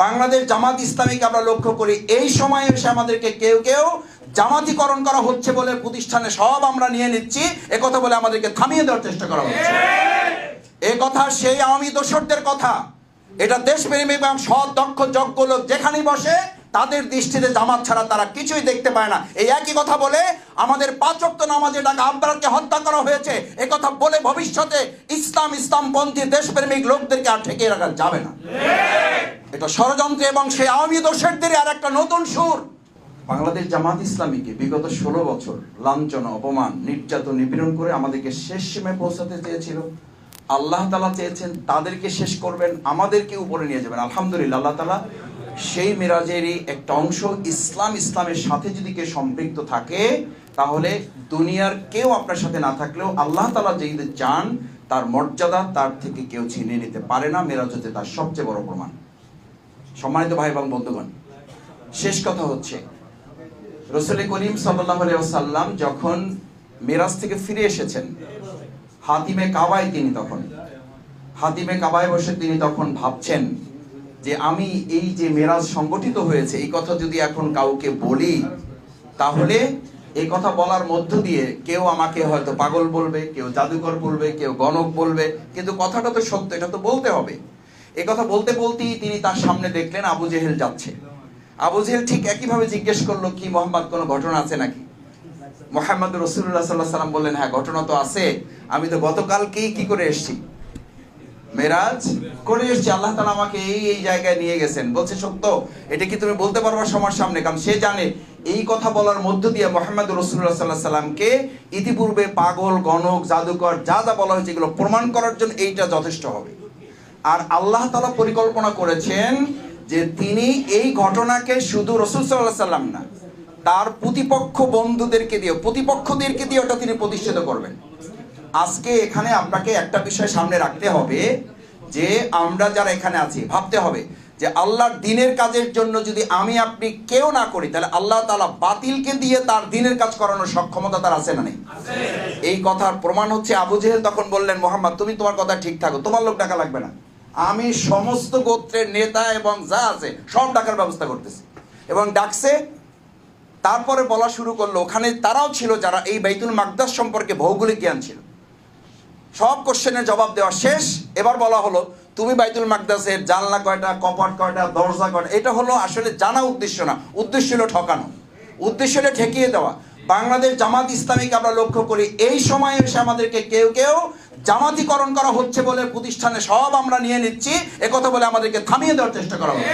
বাংলাদেশ জামাত ইসলামীকে আমরা লক্ষ্য করি, এই সময়ে এসে আমাদেরকে কেউ কেউ জামাতিকরণ করা হচ্ছে বলে প্রতিষ্ঠানে সব আমরা নিয়ে নিচ্ছি এ কথা বলে আমাদেরকে থামিয়ে দেওয়ার চেষ্টা করা হচ্ছে। এ কথা সেই আওয়ামী দোসরদের কথা। এটা দেশপ্রেমী এবং সৎ দক্ষ যোগ্য লোক যেখানেই বসে তাদের দৃষ্টিতে জামাত ছাড়া তারা কিছুই দেখতে পায় না। এই একই কথা বলে আমাদের 5 ওয়াক্ত নামাজে ডাকা আব্বারকে হত্যা করা হয়েছে এ কথা বলে ভবিষ্যতে ইসলামপন্থী দেশপ্রেমিক লোকদেরকে আর ঠেকিয়ে রাখা যাবে না। এটা ষড়যন্ত্র এবং সেই আওয়ামী দোসরদের আর একটা নতুন সুর। বাংলাদেশ জামাত ইসলামীকে বিগত 16 বছর লাঞ্ছনা, অপমান, নির্যাতন, নিপীড়ন করে আমাদেরকে শেষ সীমায় পৌঁছাতে চেয়েছিল। আল্লাহ তাআলা চেয়েছেন তাদেরকে শেষ করবেন, আমাদেরকে উপরে নিয়ে যাবেন। আলহামদুলিল্লাহ, আল্লাহ তাআলা সেই মিরাজেরই একটা অংশ। ইসলামের সাথে যদি কেউ সম্পৃক্ত থাকে তাহলে দুনিয়ার কেউ আপনার সাথে না থাকলেও আল্লাহ তাআলা যেই চান তার মর্যাদা তার থেকে কেউ ছিনিয়ে নিতে পারে না। মিরাজ হচ্ছে তার সবচেয়ে বড় প্রমাণ। সম্মানিত ভাই এবং বন্ধুগণ, শেষ কথা হচ্ছে রাসূল করিম সাল্লাল্লাহু আলাইহি ওয়াসাল্লাম যখন মিরাজ থেকে ফিরে এসেছেন, হাতিমে কাবায় বসে তিনি তখন ভাবছেন যে আমি এই যে মেরাজ সংগঠিত হয়েছে এই কথা যদি এখন কাউকে বলি তাহলে এই কথা বলার মধ্য দিয়ে কেউ আমাকে হয়তো পাগল বলবে, কেউ জাদুকর বলবে, কেউ গণক বলবে, কিন্তু কথাটা তো সত্য, এটা তো বলতে হবে। এই কথা বলতে বলতেই তিনি তার সামনে দেখলেন আবু জেহেল যাচ্ছে। আবু জেহেল ঠিক একইভাবে জিজ্ঞেস করলো, কি মোহাম্মদ কোনো ঘটনা আছে নাকি? মুহাম্মদ রাসূলুল্লাহ সাল্লাল্লাহু আলাইহি ওয়াসাল্লাম বললেন, হ্যাঁ ঘটনা তো আছে, আমি তো গতকালকেই কি করে এসেছি, মেরাজ করে এসেছি, আল্লাহ তাআলা আমাকে এই জায়গায় নিয়ে গেছেন। বলছে সত্য, এটা কি তুমি বলতে পারবা সবার সামনে? কারণ সে জানে এই কথা বলার মধ্য দিয়ে মুহাম্মদ রাসূলুল্লাহ সাল্লাল্লাহু আলাইহি ওয়াসাল্লামকে ইতিপূর্বে পাগল, গণক, জাদুকর যা যা বলা হয়েছে এগুলো প্রমাণ করার জন্য এইটা যথেষ্ট হবে। আর আল্লাহ তাআলা পরিকল্পনা করেছেন যে তিনি এই ঘটনাকে শুধু রাসূল সাল্লাল্লাহু আলাইহি ওয়াসাল্লাম না, তার প্রতিপক্ষদেরকে দিয়ে ওটা তিনি প্রতিষ্ঠিত করবেন। আজকে এখানে আপনাকে একটা বিষয় সামনে রাখতে হবে যে আমরা যারা এখানে আছি ভাবতে হবে যে আল্লাহর দ্বীনের কাজের জন্য যদি আমি আপনি কেউ না করি তাহলে আল্লাহ তাআলা বাতিলকে দিয়ে তার দ্বীনের কাজ করানোর সক্ষমতা তার আছে না নেই? এই কথার প্রমাণ হচ্ছে আবু জেহেল তখন বললেন, মুহাম্মদ তুমি তোমার কথা ঠিক থাকো, তোমার লোক ডাকা লাগবে না, আমি সমস্ত গোত্রের নেতা এবং যা আছে সব ডাকার ব্যবস্থা করতেছি। এবং ডাকছে, তারপরে বলা শুরু করলো, ওখানে তারাও ছিল যারা এই বাইতুল মাকদাস সম্পর্কে ভৌগোলিক জ্ঞান ছিল। সব কোশ্চেনের জবাব দেওয়া শেষ। এবার বলা হলো তুমি বাইতুল মাকদাসের জানলা কয়টা, কপাট কয়টা, দরজা কয়টা, এটা হলো আসলে জানা উদ্দেশ্য না, উদ্দেশ্য হলো ঠকানো, উদ্দেশ্য হলো ঠেকিয়ে দেওয়া। বাংলাদেশ জামাত ইসলামীকে আমরা লক্ষ্য করি, এই সময়ে এসে আমাদেরকে কেউ কেউ জামাতিকরণ করা হচ্ছে বলে প্রতিষ্ঠানে সব আমরা নিয়ে নিচ্ছি এ কথা বলে আমাদেরকে থামিয়ে দেওয়ার চেষ্টা করা হচ্ছে।